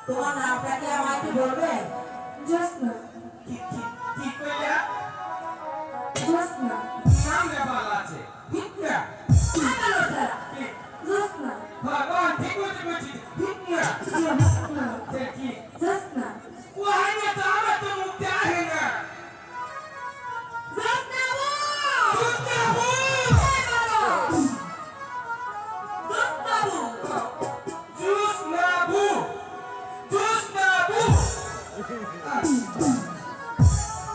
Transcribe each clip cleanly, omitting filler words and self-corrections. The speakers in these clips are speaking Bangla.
তোমার নামটা কি আমায় একটু বলবে? জোসনা। কি কইলা? জোসনা। নাম নেবার আছে ঠিক না? কেন স্যার? জোসনা। ভগবান ঠিক বলছি ঠিক না? জোসনা। দেখি জোসনা। ওহাই না তো আমার তো মুখ দেয় না। জোসনা বু! জোসনা বু! জোসনা বু! জোসনা বু! জোসনা বু!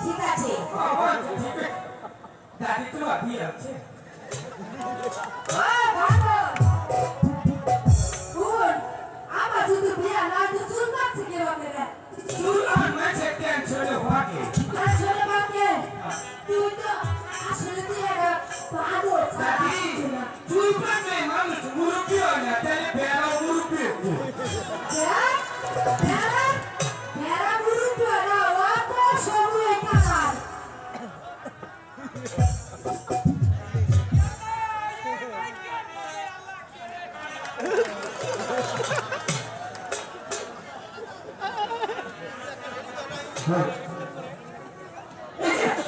ঠিক আছে। আচ্ছা ঠিক আছে। দাদি তো আদি আছে। ওই ভালো। বোন, আমার যদি বিয়া না তো চুল কাটছে কে বাপে রে? চুল আর মাঝে টেনশনে ভাগে। আর ছোট বাপকে তুই তো আসলে তুই একটা পাগল দাদি ছাড়া চুল পাকে মানুষ মুরব্বী হয় না তাহলে বেড়াও মুরব্বী। ভেড়া মুরুব্বি না ও তো সবু একাকার।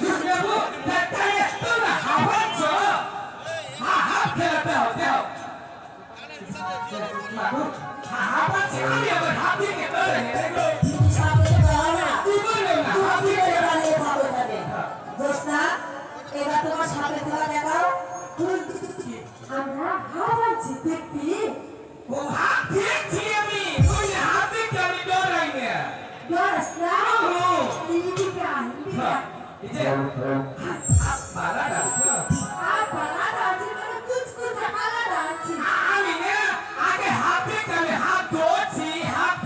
জোসনা বু তাহলে তোমরা হাবাচ্ছ। হা খেলা দাও দাও। বাবু হাবাচ্ছি আমি আবার হাত দিয়ে ধরে নেবো। সামনে দাঁড়াও না। তুই বললে না হাত তুমি দিয়ে দাঁড়িয়ে ভালো থাকে। জোসনা, এবার তোমার সামনে খেলা দেখাও। আমরা হাওয়াচ্ছি দেখবি? ও হাত দিয়েছি আমি ওই হাত দিয়ে আমি ডরাই না। ডরাস না? ও এদিকে আয়, এদিকে আয়। এই যে হাত মারা ডাকছো। আর পালা ডালছি মানে কুচকুচে পালা ডালছি। আমি না আগে হাত দিয়ে আমি হাত ধরছি হাত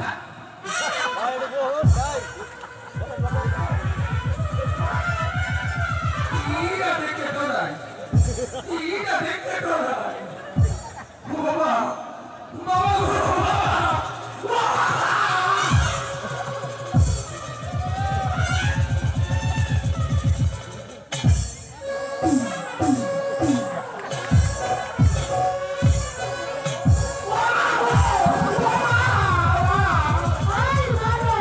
ইটা দেখে ডরাই ইটা দেখে ডরাই ও বাবা আয় মারে,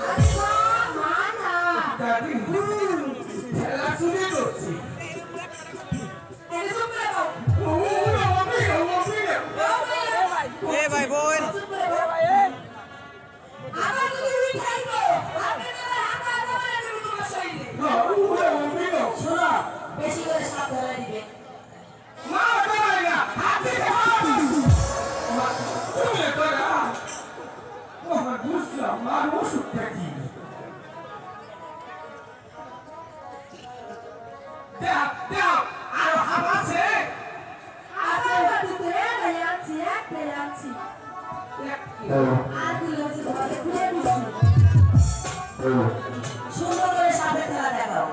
আরে মা না। দাদি খেলা শুরু করছি এনে চুপ করে দাও। ও এ ভাই বোন চুপ করে দাও। আবার যদি উঠাইছো, আপনি না আবার আবার দেব তোমার শরীরে। শোনো, বেশি করে সাপ ধরে দিবে। মা ডরাই না হাত দিয়ে মা তুমি ডরা ও আমার বুঝলাম মার ওষুধটা কি দেখ দেখ আরো হাত আছে আরে বাড়িতে একাই আছি, একটাই আছি। আর গুলো যে ঘরে খুলে দিছি। সুন্দর করে সাপের খেলা দেখাও।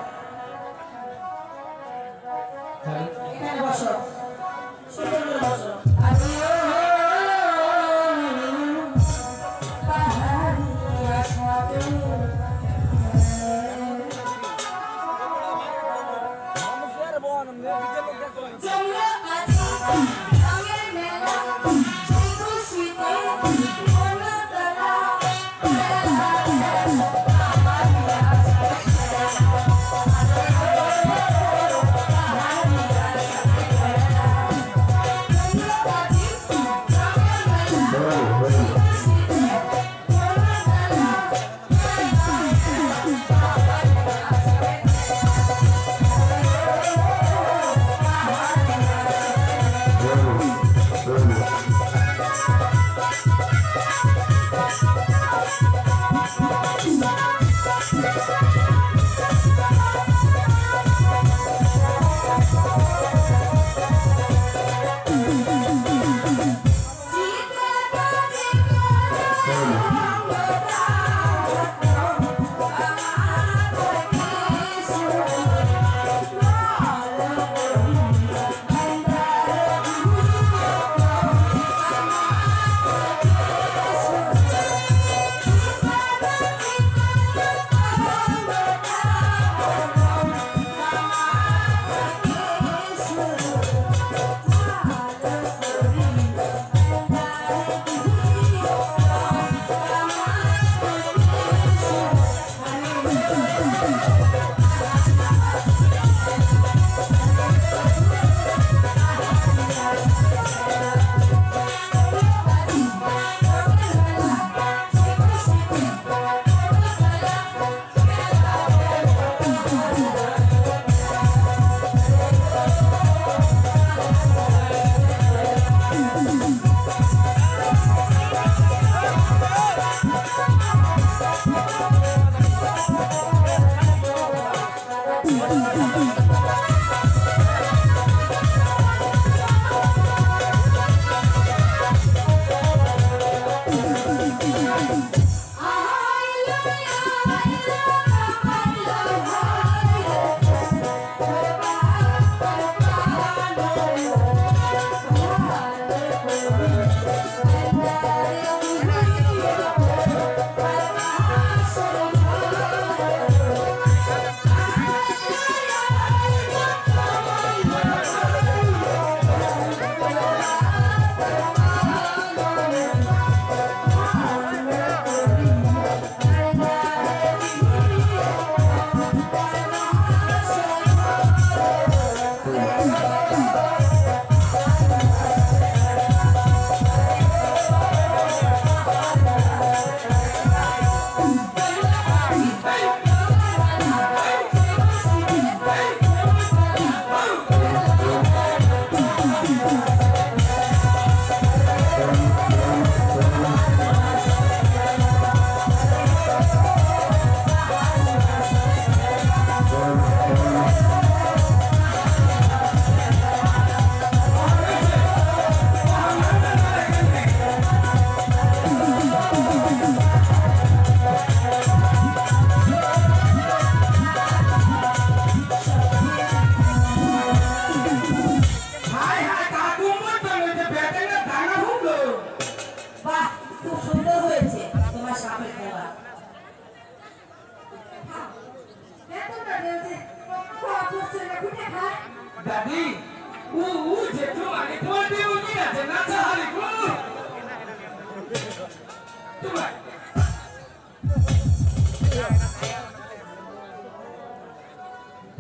এখানে বসো। সুন্দর করে বসো। পাহাড়িয়া সাপে চলো আজকে রঙের মেলা, সেই খুশিতে মনতলা, মেলা, মেলা, আমার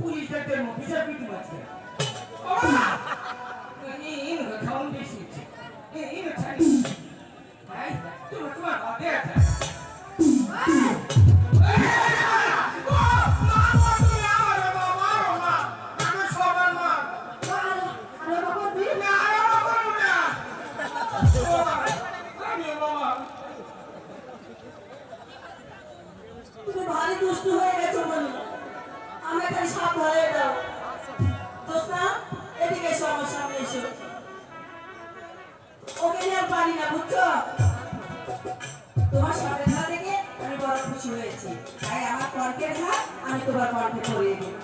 পুলিশের বিচার পিটি মারছে বাবা ini kawan besi ini cari hai cuma ada aja তুমি ভারী দুষ্টু হয়ে গেছো বলি আমি খালি সাপ ধরে দাও দোস্তা এদিকে এসো আমার সামনে এসো ওকে নিয়ে আর পারি না বুঝছো তোমার সাপের ঘা দেখে আমি বড় খুশি হয়েছি তাই আমার কণ্ঠের ঘা আমি তোমার কণ্ঠে পরিয়ে দিই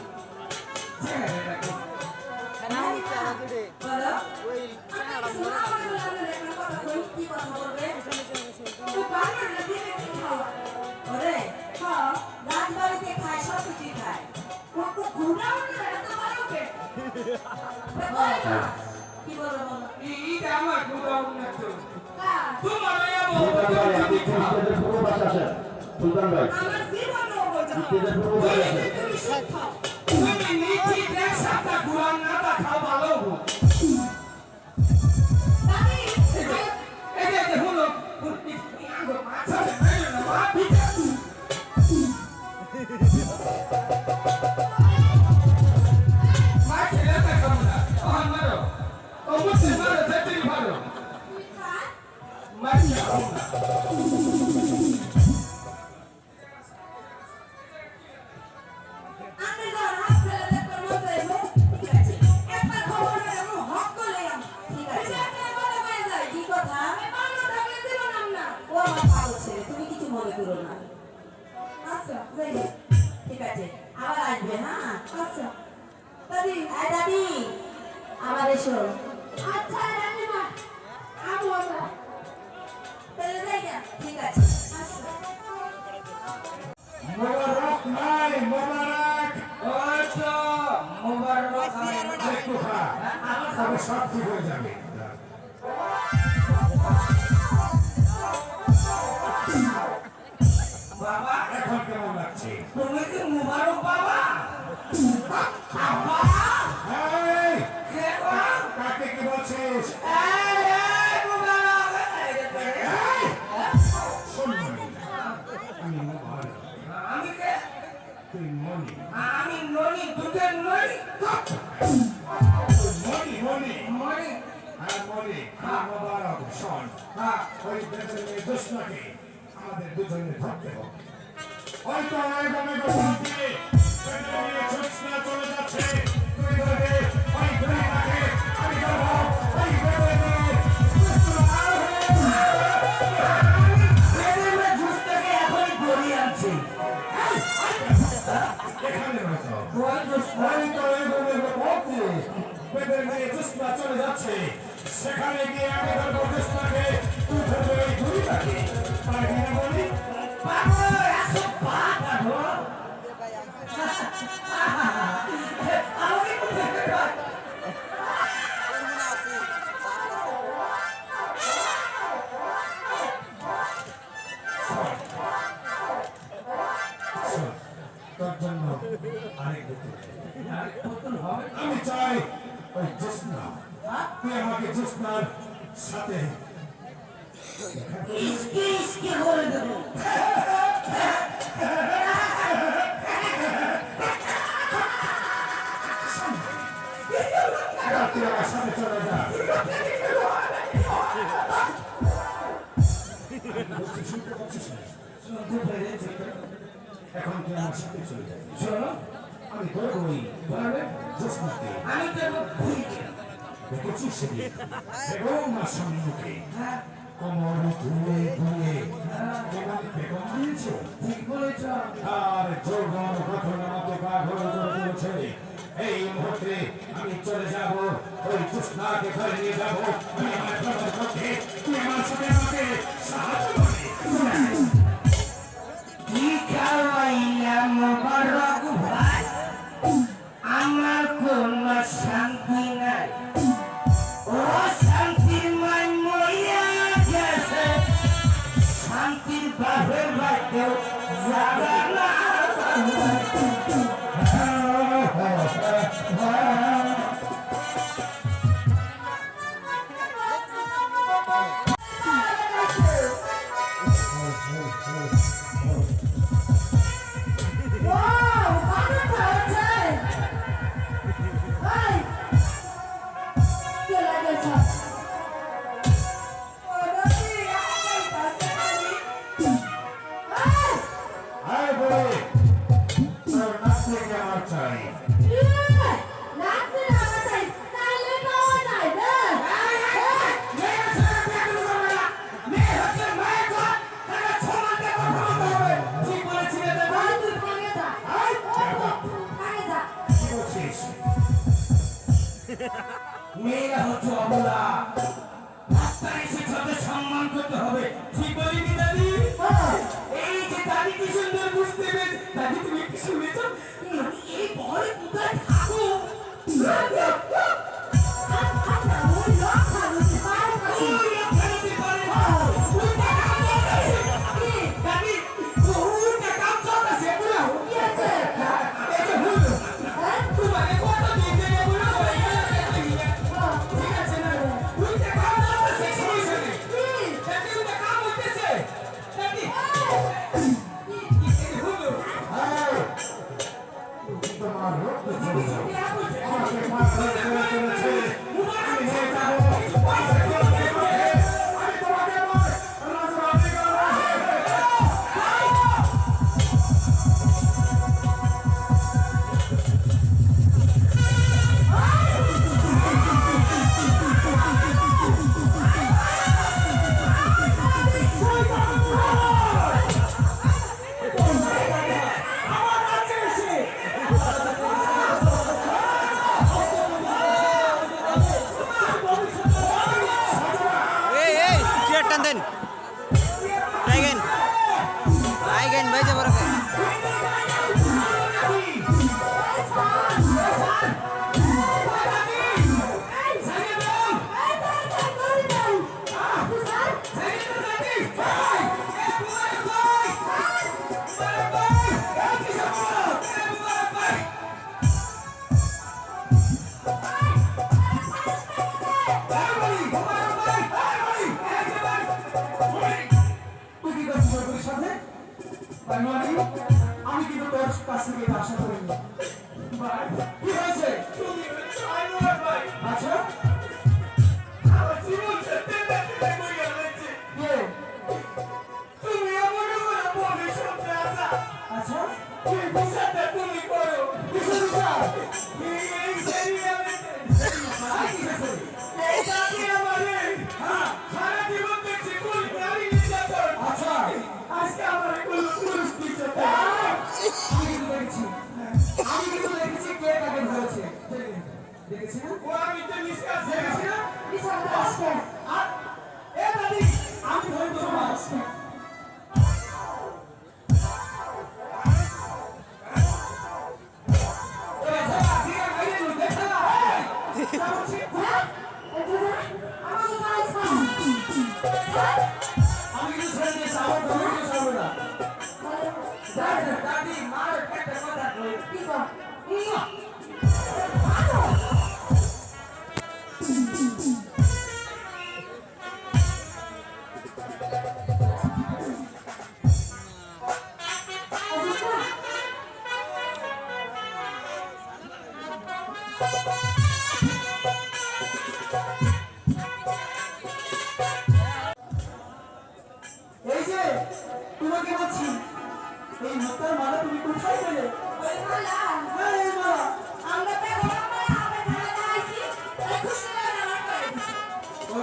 বলো শোনা আমাকে বললে একটা কথা কই কি কথা বলবে তো বানর দিয়ে কি খাওয়া ওরে হ্যাঁ রাজবাড়িতে খায় সব কিছুই খায় ও তো ঘুরাও না এত বড় কে কি বলো বলো ini আমার গোদাম না তো হ্যাঁ তোমার সুলতান ভাই আমার জীবন নবজা নিজেদের পূর্ব বাড়ি আছে তুমি শিক্ষা তুমি নিচে দেখ সাতটা গোদাম না তা খাও ভালো দাদি এই যে হলো আঙ্গুর মাছ আছে না মা মা খেলে তা খাও না আমারও অবশ্যই মারো যেতেই ভালো মাছ খাও না আমি যখন হাত ফেলে দেখতে মন চাইবো ঠিক আছে একবার খবর নেবো হক করে ঠিক এই আছে যে একটা বড় হয়ে যায় কি কথা আমি বানর থাকলে জীবন নাম না ও আমার পাগল ছেলে তুমি কিছু মনে করো না আচ্ছা যাই হোক। ঠিক আছে আবার আসবে হ্যাঁ আচ্ছা দাদি আয় দাদি আবার এসো আচ্ছা রানীমা আবু আমরা তাহলে যাই না ঠিক আছে আচ্ছা মোবারক নাই মোবারক আচ্ছা মোবারক একটু খা তবে সব ঠিক হয়ে যাবে বাবা এখন কেমন লাগছে তুমি কি মোবারক বাবা এই, কে বাবা কাকে কি বলছিস এই মোবারক এই, শোন মনি, আমি মোবারক আমি কে তুই মনি আমি ননি দুধের ননি মনি মনি মনি হ্যাঁ মনি হ্যাঁ মোবারক শোন হ্যাঁ ওই বেতনের দুষ্টাকে আমাদের দুজনে ধরতে হবে ওই তো এভাবে গোপন দিয়ে বেতনের ছোটনা চলে যাচ্ছে তুই ধরবে ওই দুইটাকে আমি ধরবো ওই বেতনের এদের জুসটাকে এখনই গড়িয়ে আনছি এখানে হয়তো ওই জুস ওই তো এভাবে গোপন দিয়ে বেতনের ছোটনা চলে যাচ্ছে সেখানে গিয়ে আমি ধরবো দুষ্টাকে তুই ধরবে ওই দুইটাকে পারবি না বলি বাবা এত বাবা গো আমাকে কোথায় রাখ শোন, তোর জন্য আরেক বোতল। বোতল হবে আমি চাই ওই জ্যোৎস্না তুই আমাকে জ্যোৎস্নার সাথে ইসকে ইসকে করে দেবো তুই আমার সাথে চলে যা বলছি, শুনতে পাচ্ছিস না? শুনতে পেরেছি এখন তুই আমার সাথে চলে যা শোনো আমি ধরবো ওই বলবে জ্যোৎস্নাকে আমি দেবো ভুইকে দেখেছিস সেদিন বেগম না সম্মুখে হ্যাঁ কোমর ধুয়ে ধুয়ে কেমন বেগম দিয়েছে ঠিক বলেছ আর যৌবন গঠন মতো পাগল করে তুলেছে এই মুহূর্তে আমি চলে যাব ওই জ্যোৎস্নাকে ধরে নিয়ে যাবো তুই আমার প্রভাব পক্ষে তুই আমার সাথে আমাকে সাহায্য করবি কি খাওয়াইলাম মোবারক ভাই আমার কোনো শান্তি নাই ও শান্তির মান মরিয়া গেছে শান্তির বাপের বাড়িতেও যাবে না ভাই যাবো রে ভাই। আমি কিন্তু তোর কাছ থেকে এটা আশা করিনি। কি হয়েছে? আচ্ছা কে? আচ্ছা কিসের বিচার? ভাই, কি হয়েছে? হ্যাঁ, আচ্ছা আমি কিন্তু দেখেছি কে কাকে ধরেছে। দেখেছি না? দেখেছি না? এ দাদি, আমি ধরে দেবো মাছ। আমি কিন্তু ছেড়ে দিয়েছি, আমার ধরে কেউ ছাড়বে না। দাদি মার একটা কথা কই। এই যে তোমাকে বলছি, এই মুক্তার মালা তুমি কোথায় পেলে? হ্যাঁ, এই মালা। ও,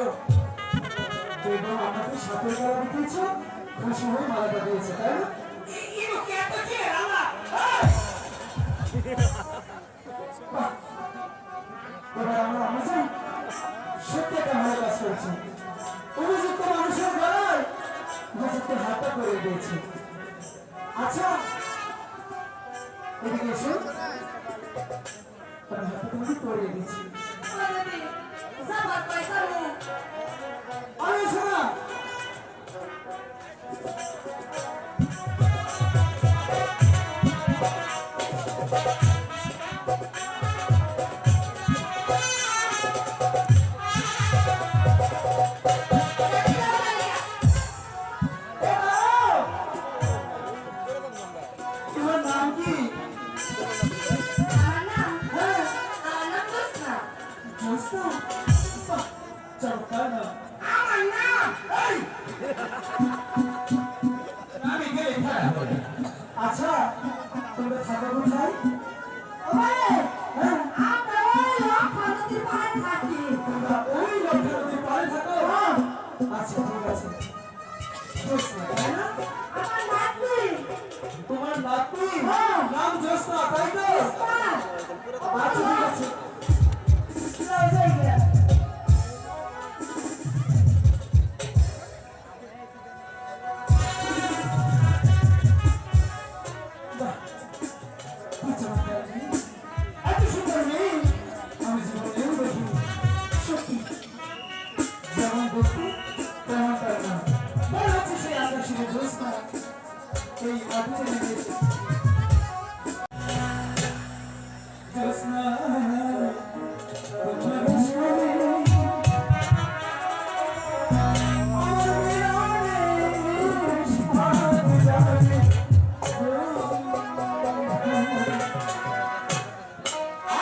এবং আমাকে সাথের মালা দিয়েছ, খুশি হয়ে মালাটা দিয়েছে, তাই না? বাহ, এবার আমরা বুঝি সত্যি একটা ভালো কাজ করছি। উপযুক্ত মানুষের গলায় উপযুক্ত হাতটা করে দিয়েছি। আচ্ছা এদিকে এসো, আমি হাতটা তোমাকে করে দিচ্ছি। আরে এসো না। তোমার নাম কি? জ্যোৎস্না? বাহ, চমৎকার নাম। এই! আমি গেলে খারাপ হবে। আচ্ছা তোমরা থাকো কোথায়? হ্যাঁ, তোমরা ওই লক্ষা নদীর পাড়ে থাকো? আচ্ছা ঠিক আছে। জ্যোৎস্না, তাই না? তোমার নাতনি নাম জ্যোৎস্না, তাই তো? আচ্ছা ঠিক আছে। বাহ, কি চমৎকার মেয়ে। এত সুন্দর মেয়ে আমি জীবনেও দেখিনি। সত্যি যেমন দেখতে তেমন তার নাম। মনে হচ্ছে সেই আকাশে জ্যোৎস্না এই মাটিতে নেমেছে। জ্যোৎস্না তোমার সনে আমার মিলনে সাত জাগে।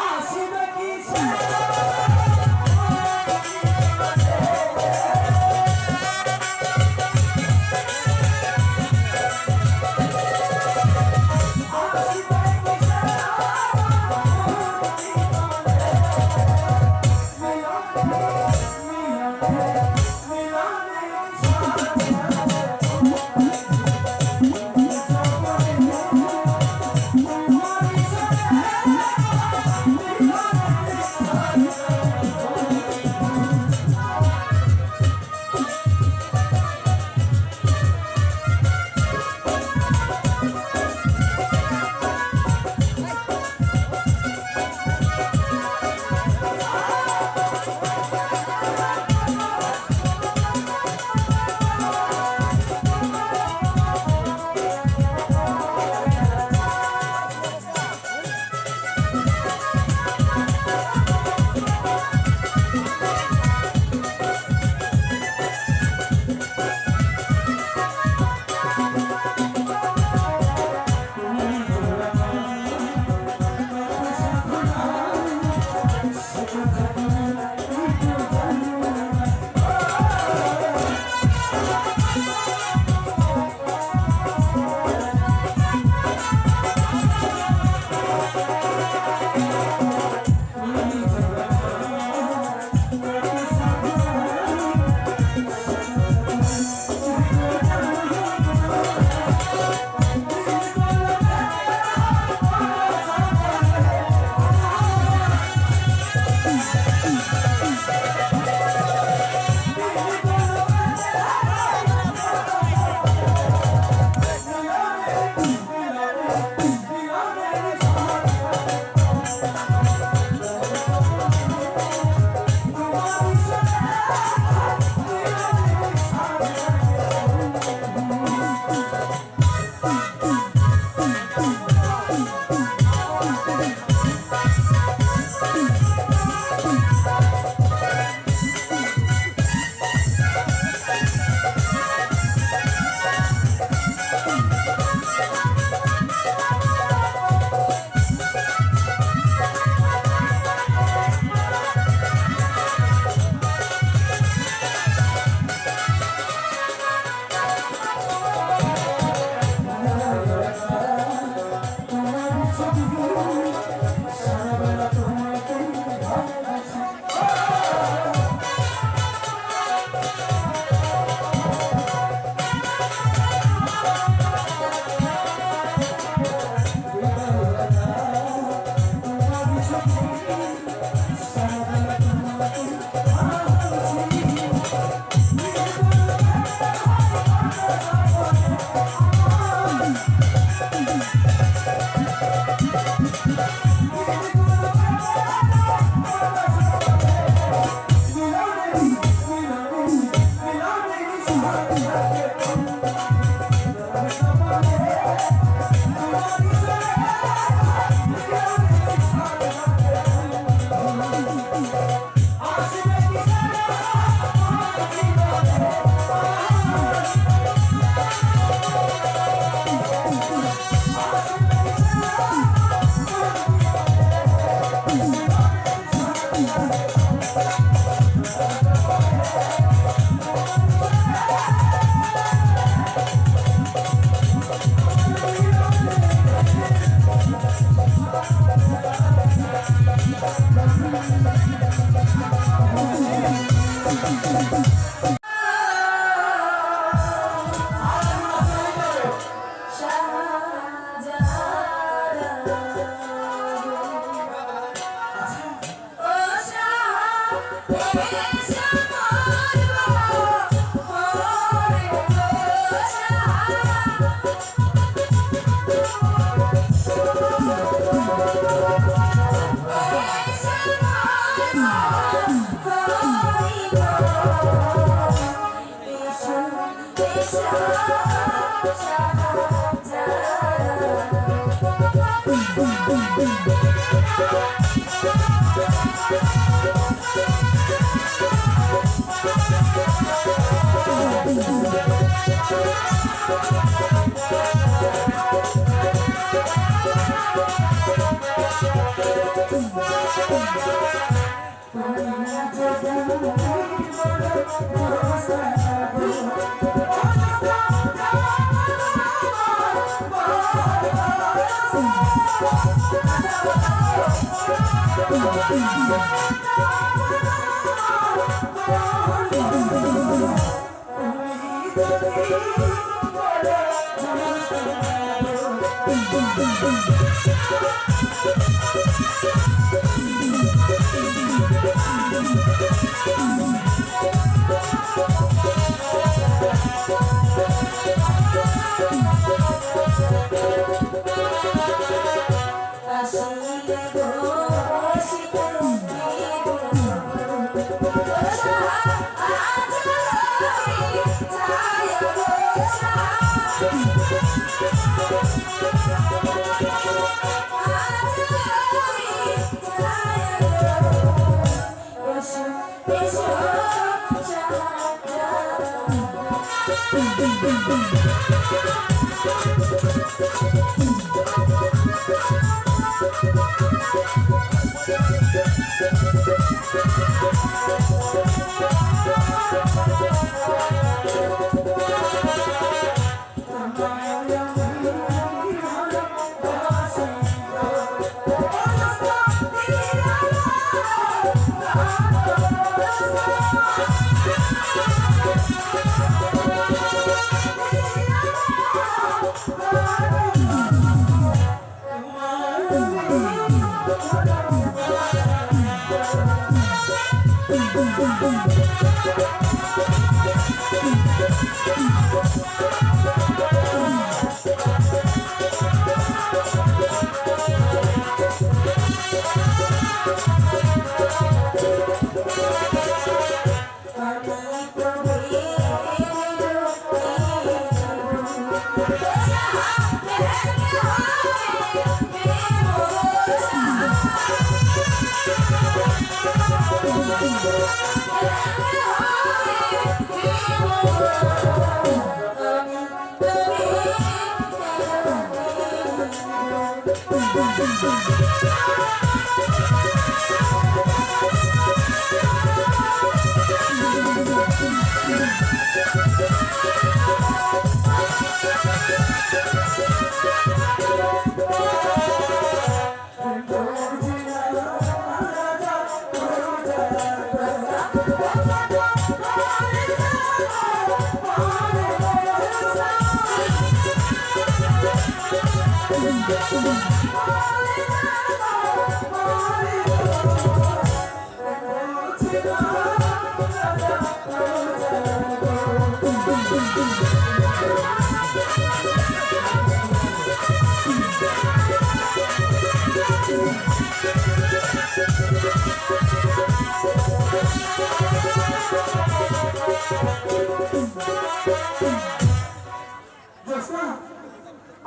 আসিবে কি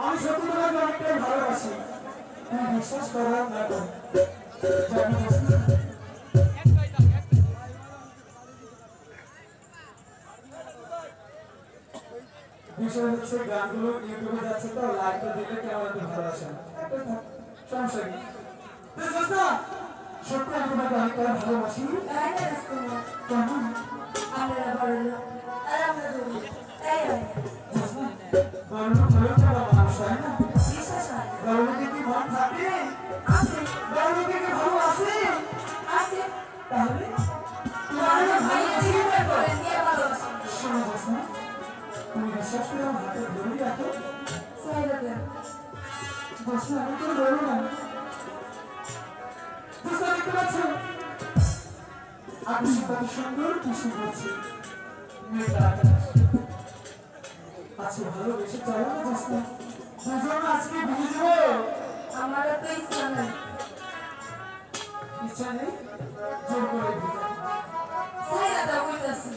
আমি সত্যি তোমাকে অনেকটাই ভালোবাসি, তুমি বিশ্বাস করো না করো, জানো জোসনা, বিষয় হচ্ছে গানগুলো ইউটিউবে যাচ্ছে তো লাইকটা দিলে কেমন একটু ভালো আসে না, একটা থাক, সমস্যা নেই। তো জোসনা, সত্যি আমি তোমাকে অনেকটাই ভালোবাসি। এটা রাজকুমার কেমন আমরা বড় লোক আর আমরা গরিব তাই হয় না। জোসনা, বড়লোক হলেও তো মানুষ হয় না, বিশ্বাস হয় না। বড়লোকে কি মন থাকে, আছে বড়লোকে কি ভালো আসে, আছে তাহলে বড় ভাইয়ের জীবন করে দিয়ে ভালোবাসি শোনো জোসনা, তুমি বিশ্বাস করে আমার হাতে ধরে রাখো। সাইরা দেন জোসনা, আমি তো বলবো না। জোসনা, দেখতে পাচ্ছ আকাশে কত সুন্দর কৃষ্ণ করছে, মেঘলা আকাশ। আজকে ভালোবেসে চলো না জোসনা, দুজন আজকে বিয়ে দেবো। আমারও তো ইচ্ছা নেই ইচ্ছা নেই, জোর করে দিতে। সাইরা দাও বলতেছি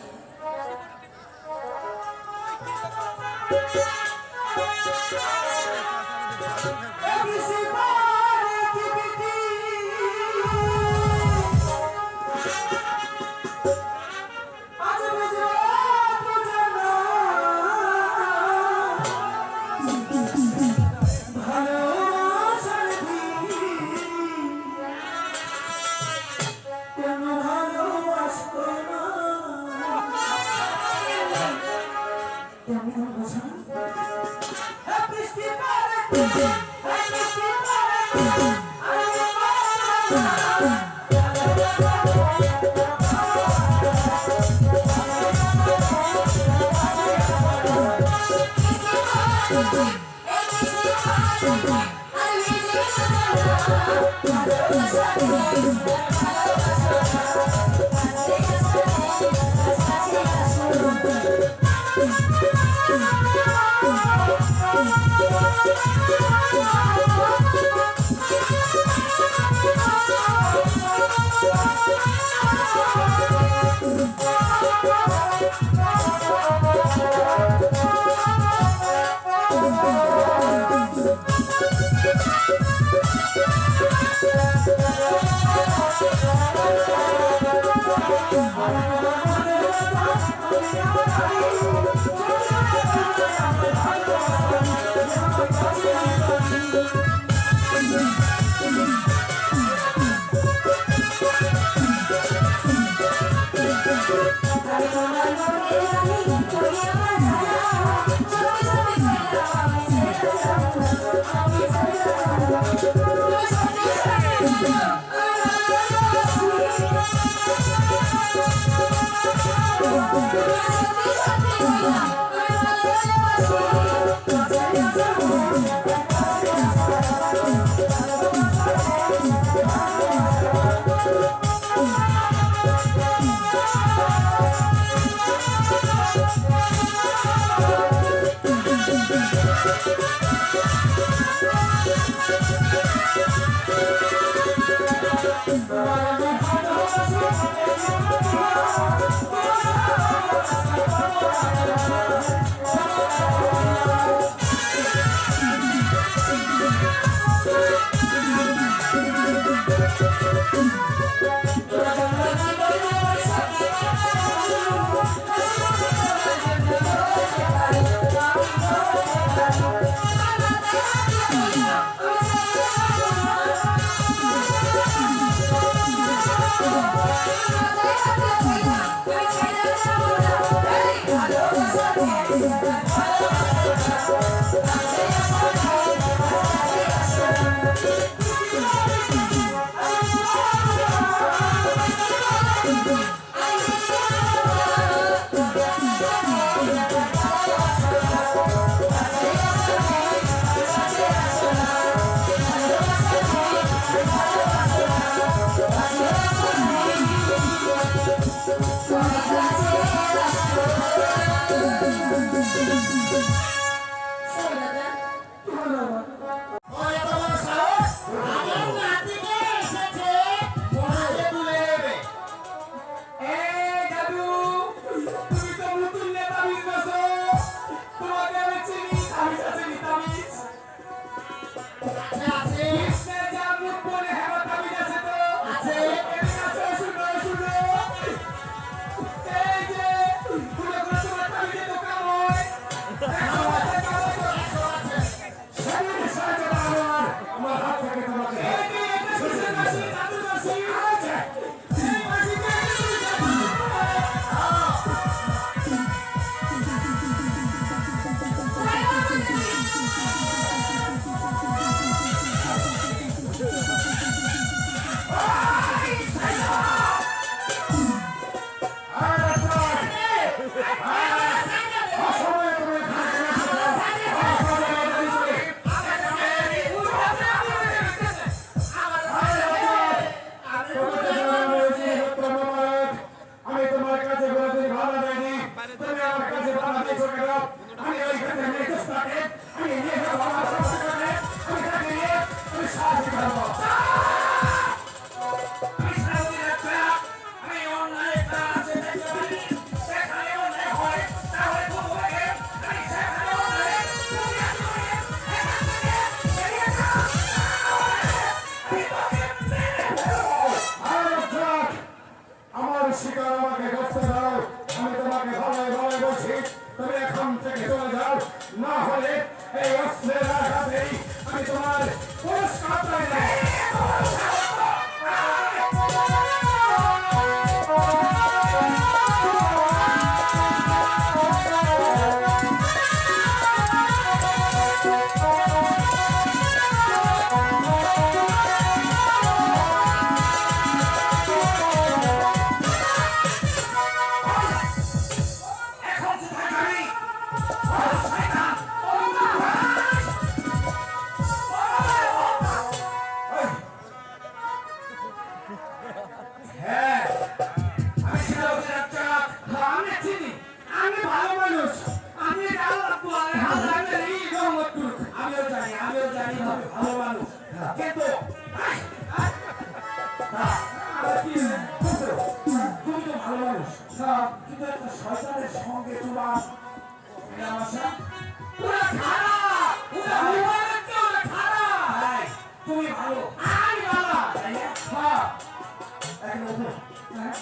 এখন কোথায় যাবি? আর শয়তান! এই! হ্যাঁ, আমি সিরাজুদ্দিন আচ্চাক। আমি চিনি, আমি ভালো মানুষ, আমি আমিও জানি তুমি ভালো মানুষ, কিন্তু তুমি তো ভালো মানুষ, কিন্তু একটা শয়তানের সঙ্গে তোমার মেলামেশা। ওরা খারাপ, ওরা বিমানের চেয়ে ওরা খারাপ। তাই তুমি ভালো, আমি ভালো। তাই না? হ্যাঁ, এখন ওঠো। হ্যাঁ,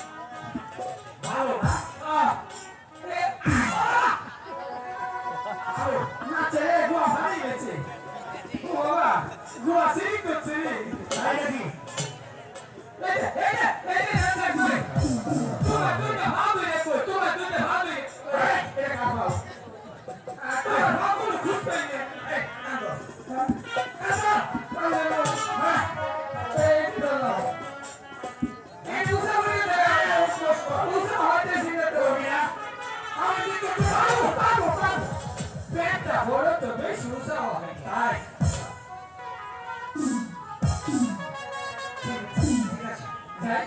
ভালো না? ভালো। নাচে রে, গোয়া ভারী গেছে। ও বাবা, গোয়া সিরিক করছে রে। তাই নাকি? এই যে, নাচে কই। তোমার দুইটা ভাব রে কই, তোমার দুইটা ভাব রে। এই, এটা কার ভালো? তোমার ভাব কোনো খুঁজ পাই না। এই, কাঁদো। হ্যাঁ, এই কি হলো? এই দুসা বলে দে। দুসা হইতেছি না তো। আমি কিন্তু পাবো। পেটটা বড় তো বেশি উসা হয়। তাই। যাই,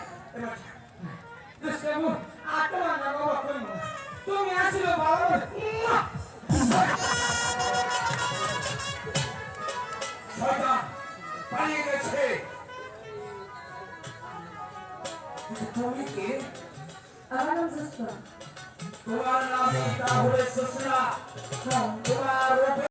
দুষ্টামু, আত্মা না বাবা কই না। তুমি আসিলো বাবা। শয়তান পালিয়ে গেছে। তুমি কে? আমার নাম জোসনা। তোমার নাম তাহলে সুসনা। তোমার